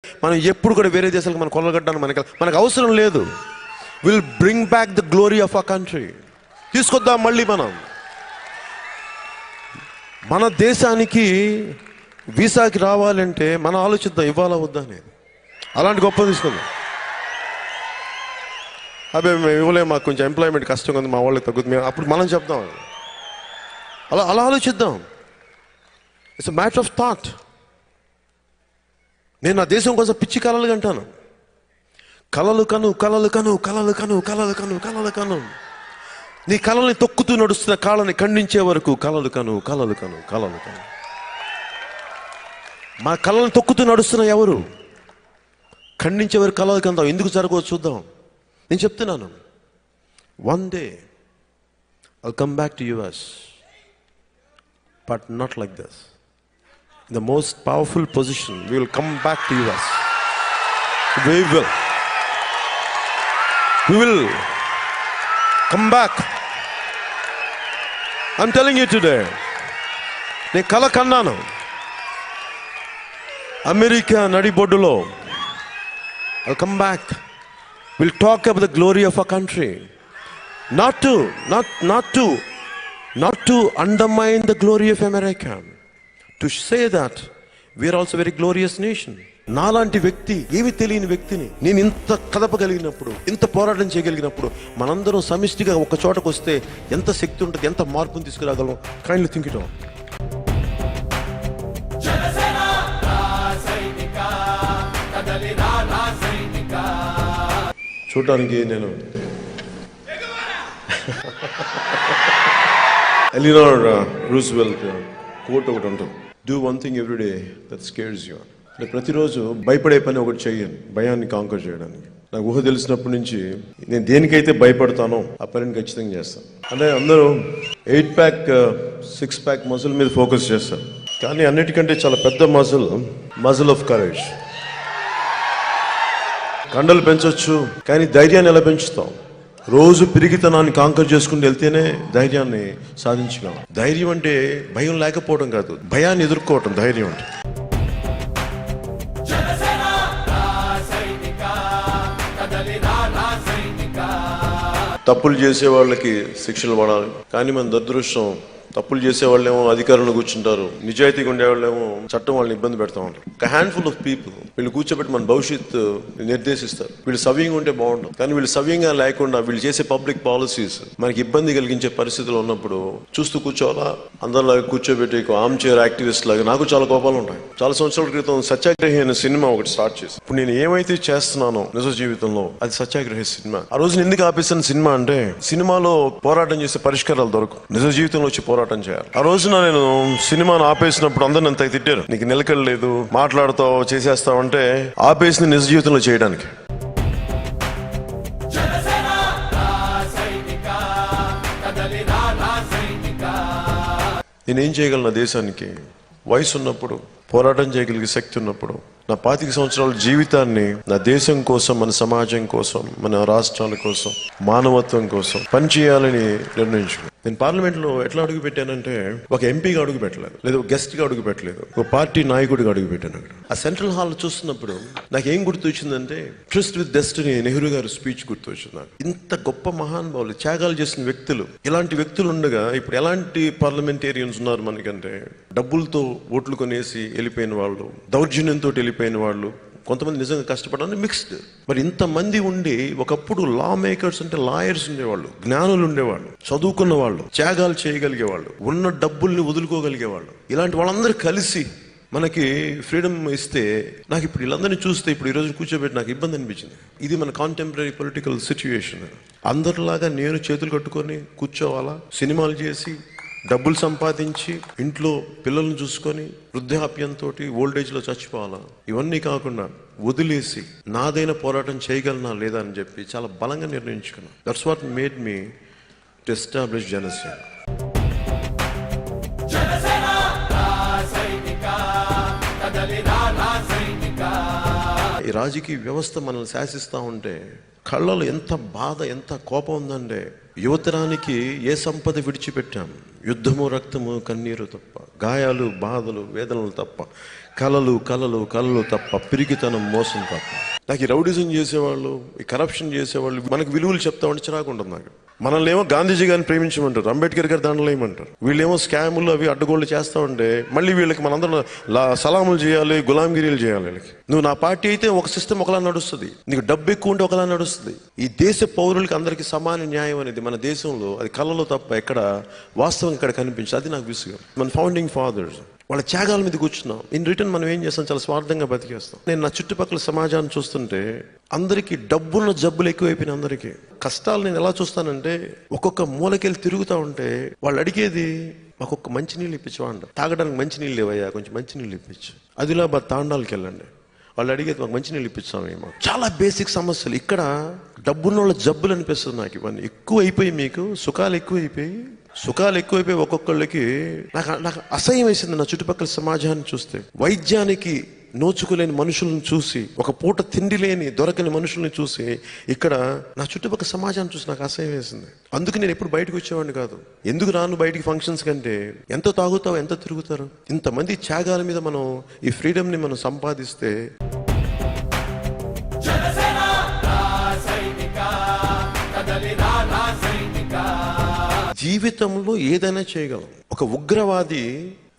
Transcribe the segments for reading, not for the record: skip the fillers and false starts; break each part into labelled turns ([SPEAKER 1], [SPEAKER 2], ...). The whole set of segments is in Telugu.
[SPEAKER 1] మనం ఎప్పుడు కూడా వేరే దేశాలకు మనం కొల్లగడ్డానికి మనకు అవసరం లేదు. Will bring back the glory of our country. తీసుకొద్దాం మళ్ళీ మన దేశానికి వీసాకి రావాలంటే మనం ఆలోచిద్దాం, ఇవ్వాలా వద్దా అనేది. అలాంటి గొప్ప తీసుకుందాం. అదే మేము ఇవ్వలేము, మాకు కొంచెం ఎంప్లాయ్మెంట్ కష్టంగా ఉంది, మా వాళ్ళకి తగ్గుతుంది, అప్పుడు మనం చెప్దాం. అలా ఆలోచిద్దాం. It's a matter of thought. నేను నా దేశం కోసం పిచ్చి కలలు కంటాను. కలలు కను. నీ కళల్ని తొక్కుతూ నడుస్తున్న కాళ్ళని ఖండించే వరకు కలలు కను. మా కళలను తొక్కుతూ నడుస్తున్న ఎవరు? ఖండించే వరకు కలలు కందాం. ఎందుకు జరగవో చూద్దాం. నేను చెప్తున్నాను, one day I'll come back to US, but not like this. In the most powerful position, we will come back to US. We will come back. I'm telling you today. నేను కల కన్నాను. అమెరికా నడిబొడ్డులో I'll come back. We'll talk about the glory of our country. Not to undermine the glory of America. To say that we are also a very glorious nation. నాలాంటి వ్యక్తి, ఏమి తెలియని వ్యక్తిని నేను ఇంత కదపగలిగినప్పుడు, ఇంత పోరాటం చేయగలిగినప్పుడు, మనందరం సమిష్టిగా ఒక చోటకు వస్తే ఎంత శక్తి ఉంటుంది, ఎంత మార్పును తీసుకురాగలం. Kindly think it on. చూడటానికి నేను ఎలినార్ రూజ్వెల్ట్ కోట్ ఒకటి ఉంటుంది, do one thing every day that scares you. అంటే ప్రతిరోజు భయపడే పని ఒకటి చెయ్యను, భయాన్ని కాంకర్ చేయడానికి. నాకు ఊహ తెలిసినప్పటి నుంచి నేను దేనికైతే భయపడతానో ఆ పనిని ఖచ్చితంగా చేస్తాను. అంటే అందరూ 8 ప్యాక్ 6 ప్యాక్ మజిల్ మీద ఫోకస్ చేస్తారు, కానీ అన్నిటికంటే చాలా పెద్ద మజిల్ ఆఫ్ కరేజ్. కండలు పెంచవచ్చు, కానీ ధైర్యాన్ని ఎలా పెంచుతాం? రోజు పిరిగితనాన్ని కాంకర్ చేసుకుంటూ వెళ్తేనే ధైర్యాన్ని సాధించగలం. ధైర్యం అంటే భయం లేకపోవడం కాదు, భయాన్ని ఎదుర్కోవటం ధైర్యం అంటే. తప్పులు చేసే వాళ్ళకి శిక్షలు పడాలి, కానీ మన దురదృష్టం తప్పులు చేసే వాళ్ళేమో అధికారంలో కూర్చుంటారు, నిజాయితీగా ఉండేవాళ్ళేమో చట్టం వాళ్ళని ఇబ్బంది పెడతా ఉంటారు. ఒక హ్యాండ్ఫుల్ ఆఫ్ పీపుల్ వీళ్ళు కూర్చోబెట్టి మన భవిష్యత్తు నిర్దేశిస్తారు. వీళ్ళు సవ్యంగా ఉంటే బాగుంటుంది, కానీ వీళ్ళు సవ్యంగా లేకుండా వీళ్ళు చేసే పబ్లిక్ పాలసీస్ మనకి ఇబ్బంది కలిగించే పరిస్థితులు ఉన్నప్పుడు చూస్తూ కూర్చోవాలా? అందరిలాగా కూర్చోబెట్టి ఆర్మ్ చైర్ యాక్టివిస్ట్ లాగా నాకు చాలా కోపాలు ఉంటాయి. చాలా సంవత్సరాల క్రితం సత్యాగ్రహి అనే సినిమా ఒకటి స్టార్ట్ చేసి, ఇప్పుడు నేను ఏమైతే చేస్తున్నానో నిజ జీవితంలో అది సత్యాగ్రహి సినిమా. ఆ రోజు ఎందుకు ఆపేసిన సినిమా అంటే, సినిమాలో పోరాటం చేసే పరిష్కారాలు దొరకవు, నిజ జీవితంలో వచ్చి పోరాటం చేయాలి. ఆ రోజున నేను సినిమాను ఆపేసినప్పుడు అందరూ నన్ను తిట్టారు, నీకు నిలకడలేదు, మాట్లాడుతావు, చేసేస్తావు అంటే ఆపేసిన నిజ జీవితంలో చేయడానికి. నేనేం చేయగలను నా దేశానికి? వయసు ఉన్నప్పుడు, పోరాటం చేయగలిగే శక్తి ఉన్నప్పుడు, నా 25 సంవత్సరాల జీవితాన్ని నా దేశం కోసం, మన సమాజం కోసం, మన రాష్ట్రాల కోసం, మానవత్వం కోసం పనిచేయాలని నిర్ణయించుకున్నాను. నేను పార్లమెంట్లో ఎట్లా అడుగు పెట్టానంటే, ఒక ఎంపీగా అడుగు పెట్టలేదు, లేదా ఒక గెస్ట్గా అడుగు పెట్టలేదు, ఒక పార్టీ నాయకుడిగా అడుగు పెట్టాను. అక్కడ ఆ సెంట్రల్ హాల్ చూస్తున్నప్పుడు నాకు ఏం గుర్తొచ్చిందంటే, ట్రస్ట్ విత్ డెస్టినీ నెహ్రూ గారు స్పీచ్ గుర్తొచ్చింది నాకు. ఇంత గొప్ప మహానుభావులు, త్యాగాలు చేసిన వ్యక్తులు, ఇలాంటి వ్యక్తులు ఉండగా ఇప్పుడు ఎలాంటి పార్లమెంటేరియన్స్ ఉన్నారు మనకంటే, డబ్బులతో ఓట్లు కొనేసి వెళ్ళిపోయిన వాళ్ళు, దౌర్జన్యంతో వెళ్ళిపోయిన వాళ్ళు, కొంతమంది నిజంగా కష్టపడడానికి మిక్స్డ్. మరి ఇంతమంది ఉండి, ఒకప్పుడు లా మేకర్స్ అంటే లాయర్స్ ఉండేవాళ్ళు, జ్ఞానులు ఉండేవాళ్ళు, చదువుకున్న వాళ్ళు, త్యాగాలు చేయగలిగేవాళ్ళు, ఉన్న డబ్బుల్ని వదులుకోగలిగేవాళ్ళు. ఇలాంటి వాళ్ళందరూ కలిసి మనకి ఫ్రీడమ్ ఇస్తే, నాకు ఇప్పుడు వీళ్ళందరినీ చూస్తే, ఇప్పుడు ఈరోజు కూర్చోబెట్టి నాకు ఇబ్బంది అనిపించింది. ఇది మన కాంటెంపరీ పొలిటికల్ సిచ్యువేషన్. అందరిలాగా నేను చేతులు కట్టుకొని కూర్చోవాలా? సినిమాలు చేసి డబ్బులు సంపాదించి ఇంట్లో పిల్లల్ని చూసుకొని వృద్ధాప్యంతో ఓల్డేజ్లో చచ్చిపోవాలా? ఇవన్నీ కాకుండా వదిలేసి నాదైన పోరాటం చేయగలనా లేదా అని చెప్పి చాలా బలంగా నిర్ణయించుకున్నాను. That's what made me to establish Janasena. ఈ రాజకీయ వ్యవస్థ మనల్ని శాసిస్తూ ఉంటే కళ్ళలో ఎంత బాధ, ఎంత కోపం ఉందంటే, యువతరానికి ఏ సంపద విడిచిపెట్టాం? యుద్ధము, రక్తము, కన్నీరు తప్ప, గాయాలు, బాధలు, వేదనలు తప్ప. కలలు కలలు కలలు తప్ప, పిరికితనం, మోసం తప్ప. నాకు ఈ రౌడిజం చేసేవాళ్ళు, ఈ కరప్షన్ చేసేవాళ్ళు మనకు విలువలు చెప్తామంటే చిరాకు ఉంటుంది నాకు. మనల్ని ఏమో గాంధీజీ గారిని ప్రేమించమంటారు, అంబేద్కర్ గారి దాంట్లో ఏమంటారు. వీళ్ళేమో స్కాములు అవి అడ్డగోళ్ళు చేస్తా ఉంటే మళ్ళీ వీళ్ళకి మనందరం సలాములు చేయాలి, గులాంగిరీలు చేయాలి వీళ్ళకి. నువ్వు నా పార్టీ అయితే ఒక సిస్టమ్ ఒకలా నడుస్తుంది, నీకు డబ్బు ఎక్కువ ఉంటే ఒకలా నడుస్తుంది. ఈ దేశ పౌరులకి అందరికీ సమాన న్యాయం అనేది మన దేశంలో అది కళలో తప్ప ఎక్కడ వాస్తవం ఇక్కడ కనిపించదు. అది నాకు విసుగు. మన ఫౌండింగ్ ఫాదర్స్ వాళ్ళ త్యాగాల మీద కూర్చున్నాం. ఇన్ రిటర్న్ మనం ఏం చేస్తాం, చాలా స్వార్థంగా బతికేస్తాం. నేను నా చుట్టుపక్కల సమాజాన్ని చూస్తుంటే అందరికీ డబ్బున్న జబ్బులు ఎక్కువైపోయినాయి. అందరికీ కష్టాలు నేను ఎలా చూస్తానంటే, ఒక్కొక్క మూలకెళ్ళి తిరుగుతూ ఉంటే వాళ్ళు అడిగేది మాకు ఒక్క మంచినీళ్ళు ఇప్పించవాండి, తాగడానికి మంచినీళ్ళు లేవయ్యా, కొంచెం మంచినీళ్ళు ఇప్పించు. ఆదిలాబాద్ తాండాలకు వెళ్ళండి, వాళ్ళు అడిగేది మాకు మంచినీళ్ళు ఇప్పించాము. చాలా బేసిక్ సమస్యలు. ఇక్కడ డబ్బున్న వాళ్ళ జబ్బులు అనిపిస్తుంది నాకు. ఇవన్నీ ఎక్కువ అయిపోయి, మీకు సుఖాలు ఎక్కువైపోయి ఒక్కొక్కళ్ళకి నాకు అసహ్యం వేసింది. నా చుట్టుపక్కల సమాజాన్ని చూస్తే వైద్యానికి నోచుకోలేని మనుషులను చూసి, ఒక పూట తిండి లేని దొరకని మనుషుల్ని చూసి, ఇక్కడ నా చుట్టుపక్కల సమాజాన్ని చూసి నాకు అసహ్యం వేసింది. అందుకు నేను ఎప్పుడు బయటకు వచ్చేవాడిని కాదు. ఎందుకు రాను బయటికి ఫంక్షన్స్ కంటే, ఎంత తాగుతావు, ఎంత తిరుగుతారు. ఇంతమంది త్యాగాల మీద మనం ఈ ఫ్రీడమ్ని మనం సంపాదిస్తే జీవితంలో ఏదైనా చేయగలం. ఒక ఉగ్రవాది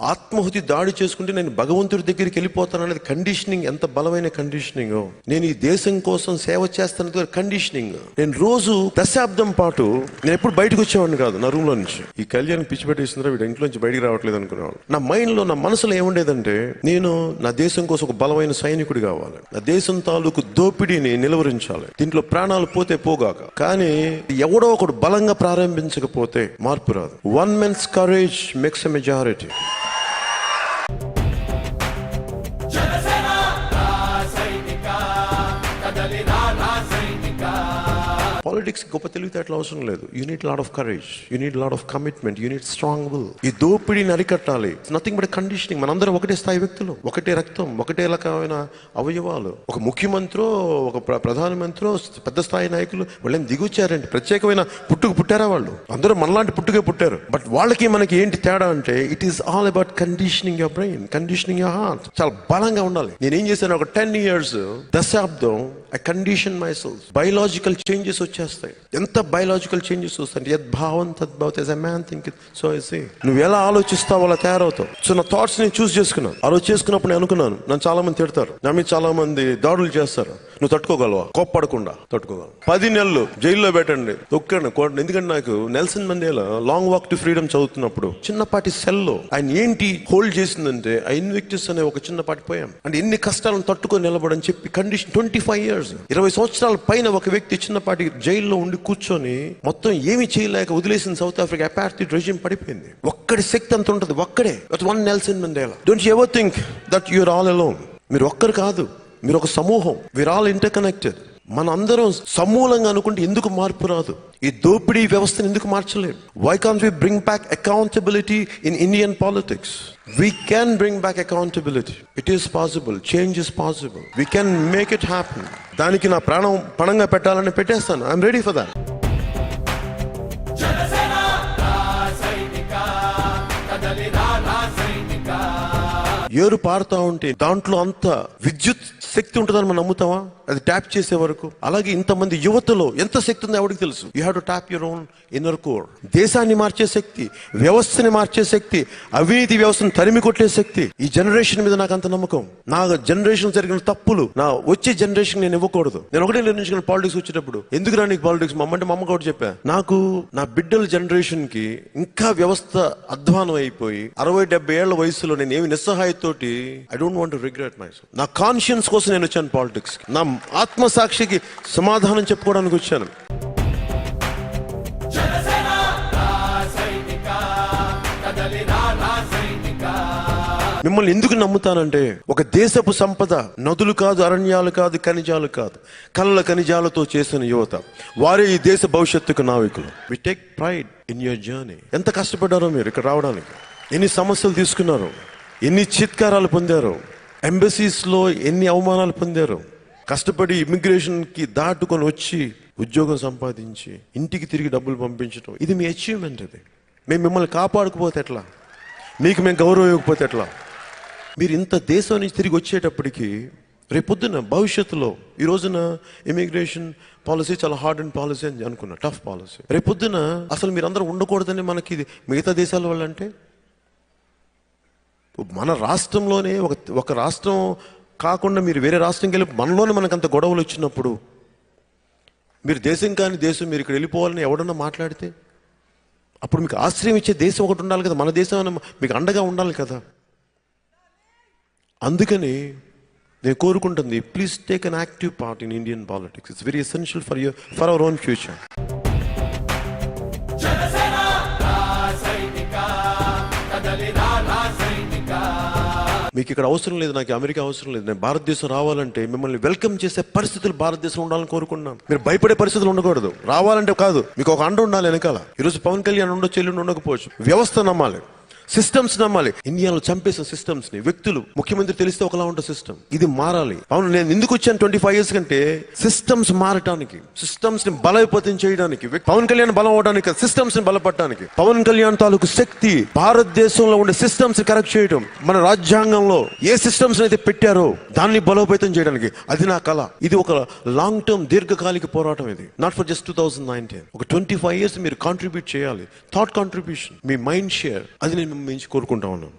[SPEAKER 1] ఆత్మహుతి దాడి చేసుకుంటే నేను భగవంతుడి దగ్గరికి వెళ్ళిపోతాను అనేది కండిషనింగ్. ఎంత బలమైన కండిషనింగ్. నేను ఈ దేశం కోసం సేవ చేస్తాను కండిషనింగ్. నేను రోజు దశాబ్దం పాటు నేను ఎప్పుడు బయటకు వచ్చేవాడిని కాదు నా రూమ్ లో నుంచి. ఈ కళ్యాణ్ పిచ్చి పెట్టేసిందిరా వీడు ఇంట్లో నుంచి బయటికి రావట్లేదు అనుకునేవాడు. నా మైండ్ లో, నా మనసులో ఏముండేదంటే, నేను నా దేశం కోసం ఒక బలమైన సైనికుడు కావాలి, నా దేశం తాలూకు దోపిడీని నిలువరించాలి, దీంట్లో ప్రాణాలు పోతే పోగాక. కానీ ఎవడో ఒకడు బలంగా ప్రారంభించకపోతే మార్పు రాదు. One men's courage makes a majority. Politics గొప్ప తెలివితేటలు అవసరం లేదు. You need lot of courage, you need lot of commitment, you need strong will. ఈ దోపిడీని అరికట్టాలి. It's nothing but conditioning. మనందరం ఒకటే స్థాయి వ్యక్తులు, ఒకటే రక్తం, ఒకటే రకమైన అవయవాలు. ఒక ముఖ్యమంత్రి, ఒక ప్రధానమంత్రి, పెద్ద స్థాయి నాయకులు వాళ్ళేం దిగొచ్చారంటే ప్రత్యేకమైన పుట్టారా? వాళ్ళు అందరూ మనలాంటి పుట్టుకే పుట్టారు. బట్ వాళ్ళకి మనకి ఏంటి తేడా అంటే, it is all about conditioning your brain, conditioning your heart. చాలా బలంగా ఉండాలి. నేనేం చేశాను, ఒక 10 years దశాబ్దం I condition myself. Biological changes వచ్చేస్తాయి. ఎంత బయలాజికల్ చేంజెస్ వస్తాయి. యద్భావం తద్భావత్, as a man think so I say. నువ్వు ఎలా ఆలోచిస్తావు అలా తయారవుతావు. సో నా థాట్స్ నేను చూస్ చేసుకున్నాను. ఆ రోజు చేసుకున్నప్పుడు నేను అనుకున్నాను, నన్ను చాలా మంది తిడతారు, నా మీద చాలా మంది దాడులు చేస్తారు, నువ్వు తట్టుకోగలవా? కోప్పడకుండా తట్టుకోగలవు. 10 నెలలు జైల్లో పెట్టండి, తొక్కండి, కొట్టండి. ఎందుకంటే నాకు Nelson Mandela long walk to freedom చదువుతున్నప్పుడు చిన్నపాటి సెల్లో ఆయన ఏంటి హోల్డ్ చేసిందంటే, ఆ ఇన్విక్టస్ అనే ఒక చిన్నపాటి పోయాం. అంటే ఎన్ని కష్టాలను తట్టుకొని నిలబడని చెప్పి కండిషన్. 25 years, 20 సంవత్సరాల పైన ఒక వ్యక్తి చిన్నపాటి జైల్లో ఉండి కూర్చొని మొత్తం ఏమి చేయలేక వదిలేసిన సౌత్ ఆఫ్రికా అపార్థైడ్ రెజిమ్ పడిపోయింది. ఒక్కడి శక్తి అంత ఉంటుంది, ఒక్కడే. One Nelson Mandela. Don't you ever think that you are all alone. మీరు ఒక్కరు కాదు, మీరు ఒక సమూహం. We're all interconnected. మన అందరం సమూలంగా అనుకుంటే ఎందుకు మార్పు రాదు? ఈ దోపిడీ వ్యవస్థను ఎందుకు మార్చలేము? Why can't we bring back accountability in Indian politics? We can bring back accountability. It is possible. Change is possible. We can make it happen. దానికి నా ప్రాణం పణంగా పెట్టాలని పెట్టేస్తాను. I'm ready for that. ఏరు పారుతా ఉంటే దాంట్లో అంత విద్యుత్ శక్తి ఉంటుందని మనం నమ్ముతావా? అది ట్యాప్ చేసే వరకు. అలాగే ఇంతమంది యువతలో ఎంత శక్తి ఉందో ఎవరికి తెలుసు? You have to tap your own inner core. దేశాన్ని మార్చే శక్తి, వ్యవస్థని మార్చే శక్తి, అవినీతి వ్యవస్థను తరిమి కొట్టే శక్తి. ఈ జనరేషన్ మీద నాకు అంత నమ్మకం. నా జనరేషన్ జరిగిన తప్పులు నా వచ్చే జనరేషన్ నేను ఇవ్వకూడదు. నేను ఒకటే నిర్ణయించుకున్న పాలిటిక్స్ వచ్చేటప్పుడు, ఎందుకు రా నీకు పాలిటిక్స్? మా అమ్మంటే మా అమ్మ కూడా చెప్పా, నాకు నా బిడ్డల జనరేషన్ కి ఇంకా వ్యవస్థ అధ్వానం అయిపోయి 60-70 ఏళ్ల వయసులో నేను ఏమి నిస్సహాయతోటి I don't want to regret myself. నా కాన్షియన్స్ కోసం నేను వచ్చాను పాలిటిక్స్. నా ఆత్మసాక్షికి సమాధానం చెప్పుకోవడానికి వచ్చాను. మిమ్మల్ని ఎందుకు నమ్ముతానంటే, ఒక దేశపు సంపద నదులు కాదు, అరణ్యాలు కాదు, ఖనిజాలు కాదు, కళ్ళ ఖనిజాలతో చేసిన యువత. వారే ఈ దేశ భవిష్యత్తుకు నావికులు. We take pride in your journey. ఎంత కష్టపడ్డారో మీరు ఇక్కడ రావడానికి, ఎన్ని సమస్యలు తీసుకున్నారు, ఎన్ని చిత్కారాలు పొందారు, ఎంబసీస్ లో ఎన్ని అవమానాలు పొందారు, కష్టపడి ఇమిగ్రేషన్కి దాటుకొని వచ్చి ఉద్యోగం సంపాదించి ఇంటికి తిరిగి డబ్బులు పంపించడం. ఇది మీ అచీవ్మెంట్. ఇది మేము మిమ్మల్ని కాపాడుకుపోతే ఎట్లా? మీకు మేము గౌరవం ఇవ్వకపోతే ఎట్లా? మీరు ఇంత దేశం నుంచి తిరిగి వచ్చేటప్పటికి రేపొద్దున భవిష్యత్తులో ఈ రోజున ఇమిగ్రేషన్ పాలసీ చాలా హార్డ్ అండ్ పాలసీ అని అనుకున్నా, టఫ్ పాలసీ. రేపొద్దున అసలు మీరు అందరూ ఉండకూడదని మనకి మిగతా దేశాల వాళ్ళంటే, మన రాష్ట్రంలోనే ఒక రాష్ట్రం కాకుండా మీరు వేరే రాష్ట్రంకి వెళ్ళి మనలోనే మనకు అంత గొడవలు వచ్చినప్పుడు మీరు దేశం కాని దేశం మీరు ఇక్కడ వెళ్ళిపోవాలని ఎవడన్నా మాట్లాడితే అప్పుడు మీకు ఆశ్రయం ఇచ్చే దేశం ఒకటి ఉండాలి కదా, మన దేశం మీకు అండగా ఉండాలి కదా. అందుకని నేను కోరుకుంటుంది, please take an active part in Indian politics. It's very essential for our own future. మీకు ఇక్కడ అవసరం లేదు, నాకు అమెరికా అవసరం లేదు, నేను భారతదేశం రావాలంటే మిమ్మల్ని వెల్కమ్ చేసే పరిస్థితులు భారతదేశంలో ఉండాలని కోరుకున్నాను. మీరు భయపడే పరిస్థితులు ఉండకూడదు. రావాలంటే కాదు, మీకు ఒక అండ ఉండాలి వెనకాల. ఈరోజు పవన్ కళ్యాణ్ ఉండొచ్చు, ఎల్లుండి ఉండకపోవచ్చు. వ్యవస్థ నమ్మాలి, సిస్టమ్స్ నమ్మాలి. ఇండియాలో చంపేసిన సిస్టమ్స్ ని, వ్యక్తులు, ముఖ్యమంత్రి తెలిస్తే ఒకలా ఉంటుంది సిస్టమ్. ఇది మారాలి. అవును, నేను ఎందుకు వచ్చాను 25 years కంటే సిస్టమ్స్ మారటానికి, సిస్టమ్స్ ని బలోపేతం చేయడానికి, పవన్ కళ్యాణ్ బలం అవడానికి, సిస్టమ్స్ ని బలపడటానికి. పవన్ కళ్యాణ్ తాలూకు శక్తి భారతదేశంలో ఉండే సిస్టమ్స్ ని కరెక్ట్ చేయడం. మన రాజ్యాంగంలో ఏ సిస్టమ్స్ అయితే పెట్టారో దాన్ని బలోపేతం చేయడానికి. అది నా కళ. ఇది ఒక లాంగ్ టర్మ్ దీర్ఘకాలిక పోరాటం. ఇది నాట్ ఫర్ జస్ట్ 2019. ఒక 25 years మీరు కాంట్రిబ్యూట్ చేయాలి. థాట్ కాంట్రిబ్యూషన్, మీ మైండ్ షేర్, అది నేను మించి కోరుకుంటా ఉన్నాను.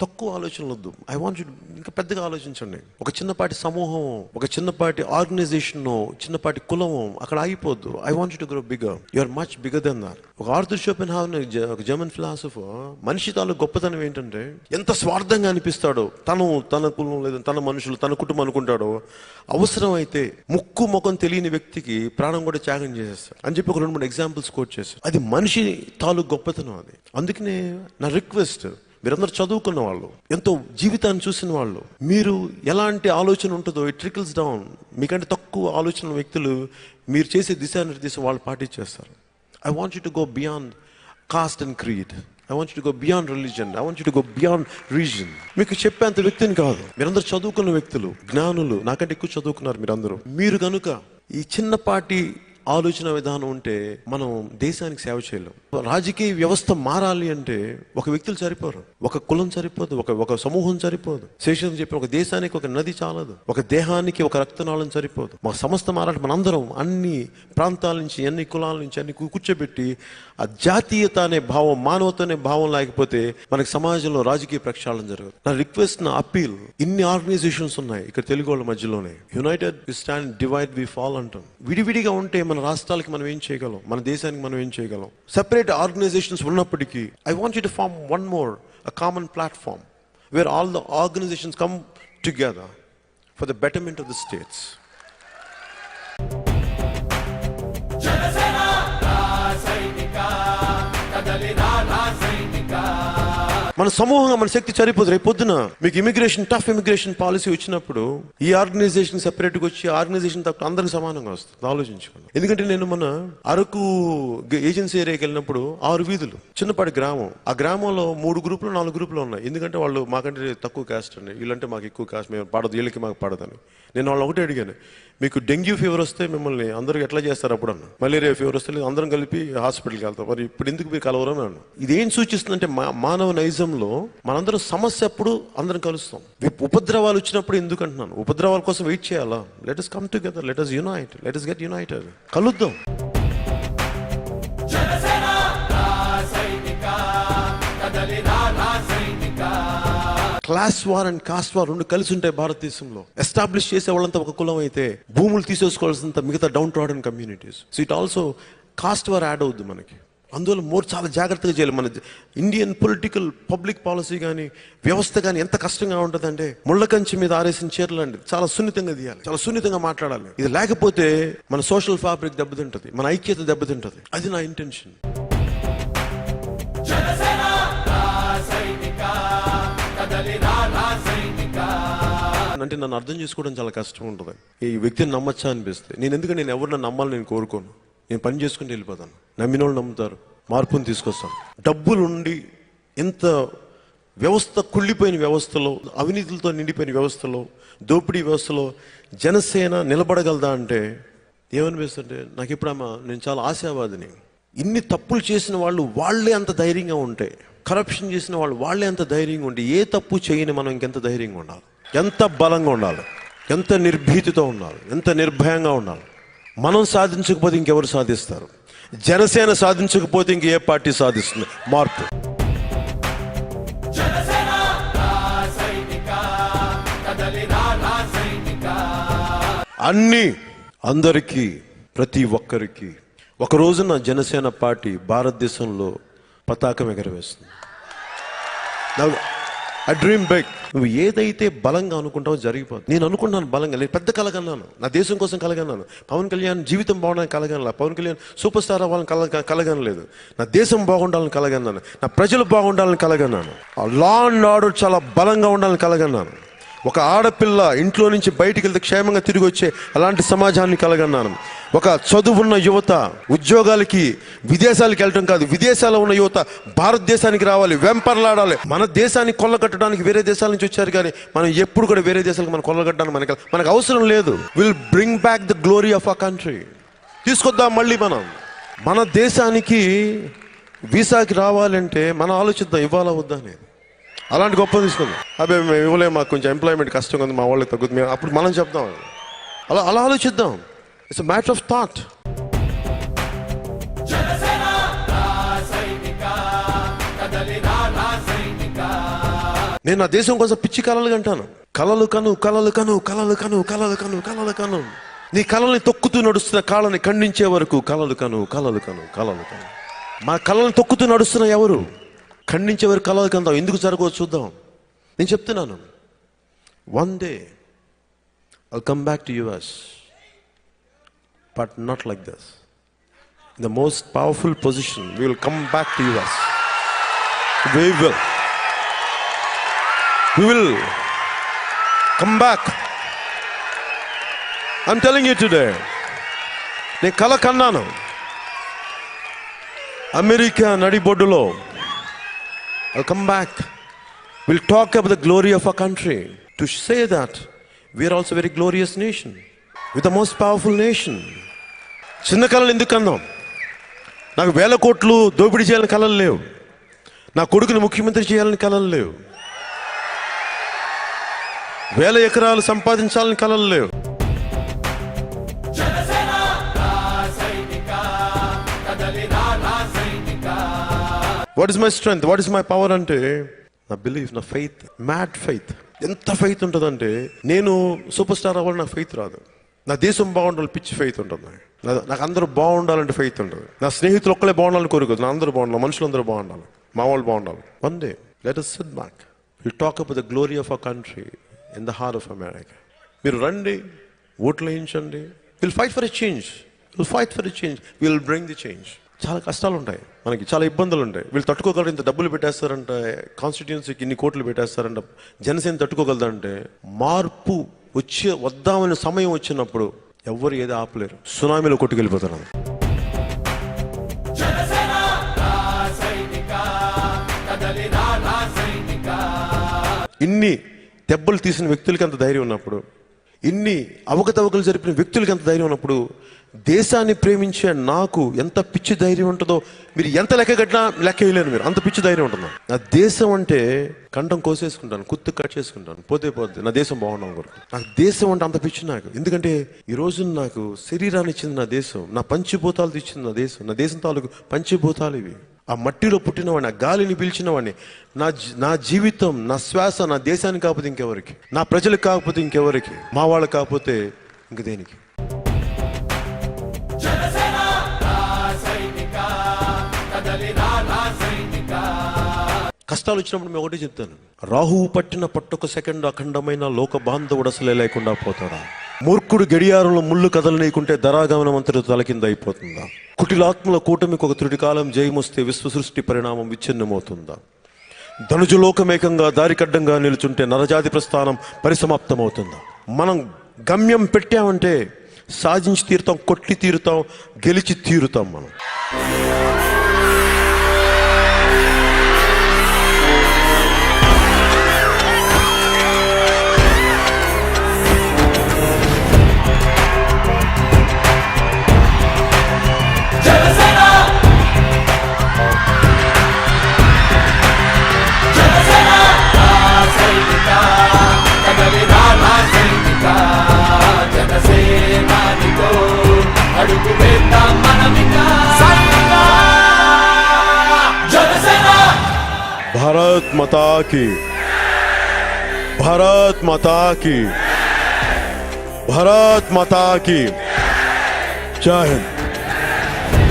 [SPEAKER 1] తక్కువ ఆలోచనలు వద్దు. ఐ వాంట్ యు ఇంకా పెద్దగా ఆలోచించండి. ఒక చిన్నపాటి సమూహం, ఒక చిన్నపాటి ఆర్గనైజేషన్, చిన్నపాటి కులం అక్కడ ఆగిపోద్దు. I want you to grow bigger. You are much bigger than that. ఒక ఆర్థర్ షోపెన్హావర్, ఒక జర్మన్ ఫిలాసఫర్, మనిషి తాలూకు గొప్పతనం ఏంటంటే ఎంత స్వార్థంగా అనిపిస్తాడో, తన కులం లేదా తన మనుషులు, తన కుటుంబం అనుకుంటాడో, అవసరం అయితే ముక్కు ముఖం తెలియని వ్యక్తికి ప్రాణం కూడా త్యాగం చేసేస్తాడు అని చెప్పి ఒక 2-3 ఎగ్జాంపుల్స్ కోట్ చేశారు. అది మనిషి తాలూకు గొప్పతనం. అది అందుకనే నా రిక్వెస్ట్, మీరందరూ చదువుకున్న వాళ్ళు, ఎంతో జీవితాన్ని చూసిన వాళ్ళు, మీరు ఎలాంటి ఆలోచన ఉంటుందో ఇట్ ట్రికల్స్ డౌన్. మీకంటే తక్కువ ఆలోచన వ్యక్తులు మీరు చేసే దిశానిర్దేశం వాళ్ళు పాటించేస్తారు. I want you to go beyond caste and creed. I want you to go beyond religion. I want you to go beyond region. మీకు చెప్పేంత వ్యక్తిని కాదు. మీరందరూ చదువుకున్న వ్యక్తులు, జ్ఞానులు, నాకంటే ఎక్కువ చదువుకున్నారు మీరందరూ. మీరు కనుక ఈ చిన్నపాటి ఆలోచన విధానం ఉంటే మనం దేశానికి సేవ చేయలేం. రాజకీయ వ్యవస్థ మారాలి అంటే ఒక వ్యక్తులు సరిపోరు, ఒక కులం సరిపోదు, ఒక సమూహం సరిపోదు. శేషం చెప్పిన ఒక దేశానికి ఒక నది చాలదు, ఒక దేహానికి ఒక రక్తనాళం సరిపోదు. మా సంస్థ మారాలి. మనందరం అన్ని ప్రాంతాల నుంచి, అన్ని కులాల నుంచి అన్ని కూర్చోబెట్టి ఆ జాతీయత అనే భావం, మానవత అనే భావం లేకపోతే మనకి సమాజంలో రాజకీయ ప్రక్షాళన జరగదు. నా రిక్వెస్ట్, నా అప్పీల్, ఇన్ని ఆర్గనైజేషన్స్ ఉన్నాయి ఇక్కడ తెలుగు వాళ్ళ మధ్యలోనే. United we stand, divide we fall అంటాం. విడివిడిగా ఉంటే మన రాష్ట్రాలకి మనం ఏం చేయగలం, మన దేశానికి మనం ఏం చేయగలం. సెపరేట్ ఆర్గనైజేషన్స్ ఉన్నప్పటికీ I want you to form one more, a common platform where all the organizations come together for the betterment of the states. మన సమూహంగా మన శక్తి సరిపోదు. రేపు పొద్దున మీకు ఇమిగ్రేషన్, టఫ్ ఇమిగ్రేషన్ పాలసీ వచ్చినప్పుడు ఈ ఆర్గనైజేషన్ సెపరేట్గా వచ్చి ఆర్గనైజేషన్ తప్ప అందరికి సమానంగా వస్తుంది. ఆలోచించుకోండి. ఎందుకంటే నేను మన అరకు ఏజెన్సీ ఏరియాకి వెళ్ళినప్పుడు 6 వీధులు, చిన్నపాటి గ్రామం. ఆ గ్రామంలో 3 గ్రూపులు 4 గ్రూపులు ఉన్నాయి. ఎందుకంటే వాళ్ళు మాకంటే తక్కువ కాస్ట్ అండి, వీళ్ళంటే మాకు ఎక్కువ కాస్ట్, మేము పడదు, వీళ్ళకి మాకు పడదని. నేను వాళ్ళు ఒకటే అడిగాను, మీకు డెంగ్యూ ఫీవర్ వస్తే మిమ్మల్ని అందరూ ఎట్లా చేస్తారు అప్పుడు అన్న, మలేరియా ఫీవర్ వస్తే అందరం కలిపి హాస్పిటల్కి వెళ్తాం, మరి ఇప్పుడు ఎందుకు మీరు కలవరని అన్న. ఇదేం సూచిస్తుందంటే మానవ నైజంలో మనందరం సమస్య అప్పుడు అందరం కలుస్తాం. ఉపద్రవాలు వచ్చినప్పుడు ఎందుకు అంటున్నాను, ఉపద్రవాల కోసం వెయిట్ చేయాలా? Let us come together, let us unite, let us get united. కలుద్దాం. Class war and cost war 2 కలిసి ఉంటాయి భారతదేశంలో. ఎస్టాబ్లిష్ చేసే వాళ్ళంతా ఒక కులం అయితే భూములు తీసేసుకోవాల్సినంత మిగతా down trodden communities. So it also cost war add అవుద్ది మనకి. అందువల్ల చాలా జాగ్రత్తగా చేయాలి. మన ఇండియన్ పొలిటికల్ పబ్లిక్ పాలసీ కానీ వ్యవస్థ కానీ ఎంత కష్టంగా ఉంటుందంటే ముళ్ళ కంచి మీద ఆరేసిన చీరలు అండి, చాలా సున్నితంగా తీయాలి, చాలా సున్నితంగా మాట్లాడాలి. ఇది లేకపోతే మన సోషల్ ఫ్యాబ్రిక్ దెబ్బతింటది, మన ఐక్యత దెబ్బతింటది. అది నా ఇంటెన్షన్. అంటే నన్ను అర్థం చేసుకోవడం చాలా కష్టం ఉంటుంది. ఈ వ్యక్తిని నమ్మచ్చా అనిపిస్తే నేను ఎవరిని నమ్మాలని నేను కోరుకోను. నేను పని చేసుకుంటూ వెళ్ళిపోతాను. నమ్మిన వాళ్ళు నమ్ముతారు, మార్పుని తీసుకొస్తాను. డబ్బులుండి ఎంత వ్యవస్థ కుళ్ళిపోయిన వ్యవస్థలో, అవినీతులతో నిండిపోయిన వ్యవస్థలో, దోపిడీ వ్యవస్థలో జనసేన నిలబడగలదా అంటే ఏమనిపిస్తుంటే నాకు ఎప్పుడమ్మా నేను చాలా ఆశావాదిని. ఇన్ని తప్పులు చేసిన వాళ్ళు వాళ్ళే అంత ధైర్యంగా ఉంటే, కరప్షన్ చేసిన వాళ్ళు వాళ్ళే అంత ధైర్యంగా ఉంటే, ఏ తప్పు చేయని మనం ఇంకెంత ధైర్యంగా ఉండాలి, ఎంత బలంగా ఉండాలి, ఎంత నిర్భీతితో ఉండాలి, ఎంత నిర్భయంగా ఉండాలి. మనం సాధించకపోతే ఇంకెవరు సాధిస్తారు? జనసేన సాధించకపోతే ఇంక ఏ పార్టీ సాధిస్తుంది మార్పు? అన్నీ అందరికీ, ప్రతి ఒక్కరికి ఒక రోజున జనసేన పార్టీ భారతదేశంలో పతాకం ఎగరవేస్తుంది. I dream big. నువ్వు ఏదైతే బలంగా అనుకుంటావో జరిగిపోతుంది. నేను అనుకున్నాను బలంగా, నేను పెద్ద కలగన్నాను, నా దేశం కోసం కలగన్నాను. పవన్ కళ్యాణ్ జీవితం బాగుండాలని కలగనలా, పవన్ కళ్యాణ్ సూపర్ స్టార్ అవ్వాలని కలగనలేదు. నా దేశం బాగుండాలని కలగన్నాను, నా ప్రజలు బాగుండాలని కలగన్నాను, లా అండ్ ఆర్డర్ చాలా బలంగా ఉండాలని కలగన్నాను. ఒక ఆడపిల్ల ఇంట్లో నుంచి బయటికి వెళ్తే క్షేమంగా తిరిగి వచ్చే అలాంటి సమాజాన్ని కలగన్నాను. ఒక చదువున్న యువత ఉద్యోగాలకి విదేశాలకు వెళ్ళటం కాదు, విదేశాల్లో ఉన్న యువత భారతదేశానికి రావాలి, వెంపర్లాడాలి. మన దేశాన్ని కొల్లగట్టడానికి వేరే దేశాల నుంచి వచ్చారు, కానీ మనం ఎప్పుడు కూడా వేరే దేశాలకు మనం కొల్లగట్టడానికి మనకు అవసరం లేదు. Will bring back the glory of our country. తీసుకొద్దాం మళ్ళీ మనం మన దేశానికి. వీసాకి రావాలంటే మనం ఆలోచిద్దాం, ఇవ్వాలా వద్దా అనేది. అలాంటి గొప్ప తీసుకుందాం. అదే మేము ఇవ్వలేము, మాకు కొంచెం ఎంప్లాయ్మెంట్ కష్టంగా ఉంది, మా వాళ్ళకి తగ్గుతుంది, అప్పుడు మనం చెప్దాం. అలా ఆలోచిద్దాం. It's matter of thought. నేను నా దేశం కోసం పిచ్చి కలలు కంటాను. కలలు కను కలలు కను కలలు కను కలలు కను కలలు కను. నీ కళల్ని తొక్కుతూ నడుస్తున్న కాళ్ళని ఖండించే వరకు కలలు కను కలలు కను కలలు కను. మా కళల్ని తొక్కుతూ నడుస్తున్న ఎవరు? ఖండించే వరకు కలలు కందాం. ఎందుకు జరగవో చూద్దాం. నేను చెప్తున్నాను, one day I'll come back to US, but not like this. The most powerful position we will come back to US. We will come back. I'm telling you today. నేను కల కన్నాను. అమెరికా నడిబొడ్డులో I'll come back. We'll talk about the glory of our country, to say that we are also a very glorious nation, with the most powerful nation. చిన్న కళలు ఎందుకు అన్నాం? నాకు 1000 కోట్లు దోపిడీ చేయాలని కళలు లేవు, నా కొడుకుని ముఖ్యమంత్రి చేయాలని కళలు లేవు, 1000 ఎకరాలు సంపాదించాలని కళలు లేవు. What is my strength, what is my power అంటే నా బిలీఫ్, నా ఫెయిత్, మ్యాడ్ ఫెయిత్. ఎంత ఫెయిత్ ఉంటుందంటే నేను సూపర్ స్టార్ అవ్వాలి, నాకు ఫెయిత్ రాదు. నా దేశం బాగుండాలి, పిచ్చి ఫెయిత్ ఉంటుంది. నాకు అందరూ బాగుండాలంటే ఫెయిత్ ఉంటుంది. నా స్నేహితులు ఒక్కలే బాగుండాలని కోరుకోదు, నా అందరూ బాగుండాలి, మనుషులందరూ బాగుండాలి, మా వాళ్ళు బాగుండాలి. One day let us sit back. We'll talk about the glory of our country in the heart of America. మీరు రండి, ఓట్లు వేయించండి. We'll fight for a change. We'll fight for a change. We'll bring the change. చాలా కష్టాలు ఉంటాయి, మనకి చాలా ఇబ్బందులు ఉంటాయి. వీళ్ళు తట్టుకోగలరు. ఇంత డబ్బులు పెట్టేస్తారంట, కాన్స్టిట్యుయెన్సీకి ఇన్ని కోట్లు పెట్టేస్తారంట. జనసేన తట్టుకోగలదంటే మార్పు వద్దామనే సమయం వచ్చినప్పుడు ఎవ్వరు ఏది ఆపలేరు. సునామీలో కొట్టుకెళ్ళిపోతారు. ఇన్ని దెబ్బలు తీసిన వ్యక్తులకి అంత ధైర్యం ఉన్నప్పుడు, ఇన్ని అవకతవకలు జరిపిన వ్యక్తులకి ఎంత ధైర్యం ఉన్నప్పుడు, దేశాన్ని ప్రేమించే నాకు ఎంత పిచ్చి ధైర్యం ఉంటుందో మీరు ఎంత లెక్క కట్టినా లెక్క వేయలేరు. మీరు అంత పిచ్చి ధైర్యం ఉంటుంది. నా దేశం అంటే కంఠం కోసేసుకుంటాను, కుత్తు కట్ చేసుకుంటాను, పోతే నా దేశం బాగుండడం కొరకు. నాకు దేశం అంటే అంత పిచ్చి నాకు. ఎందుకంటే ఈ రోజు నాకు శరీరాన్ని ఇచ్చింది నా దేశం, నా పంచభూతాలు ఇచ్చింది నా దేశం. నా దేశం తాలూకు పంచభూతాలు ఇవి. ఆ మట్టిలో పుట్టినవాడిని, ఆ గాలిని పీల్చినవాడిని. నా జీవితం, నా శ్వాస నా దేశానికి కాకపోతే ఇంకెవరికి, నా ప్రజలకు కాకపోతే ఇంకెవరికి, మా వాళ్ళకి కాకపోతే ఇంక దేనికి. కష్టాలు వచ్చినప్పుడు మేము ఒకటే చెప్తాను, రాహువు పట్టిన పట్టొక సెకండ్ అఖండమైన లోక బాంధవుడు అసలే లేకుండా పోతాడా? మూర్ఖుడు గడియారంలో ముళ్ళు కదలనీయకుంటే ధరాగమనం అంతటి తల కింద అయిపోతుందా? కుటిలాత్మల కూటమికి ఒక త్రుటి కాలం జయమొస్తే విశ్వ సృష్టి పరిణామం విచ్ఛిన్నమవుతుందా? ధనుజులోకమేకంగా దారికడ్డంగా నిలుచుంటే నరజాతి ప్రస్థానం పరిసమాప్తమవుతుందా? మనం గమ్యం పెట్టామంటే సాధించి తీరుతాం, కొట్టి తీరుతాం, గెలిచి తీరుతాం మనం. భారత్ మాతా కీ, భారత్ మాతా కీ, భారత్ మాతా కీ. జై హింద్.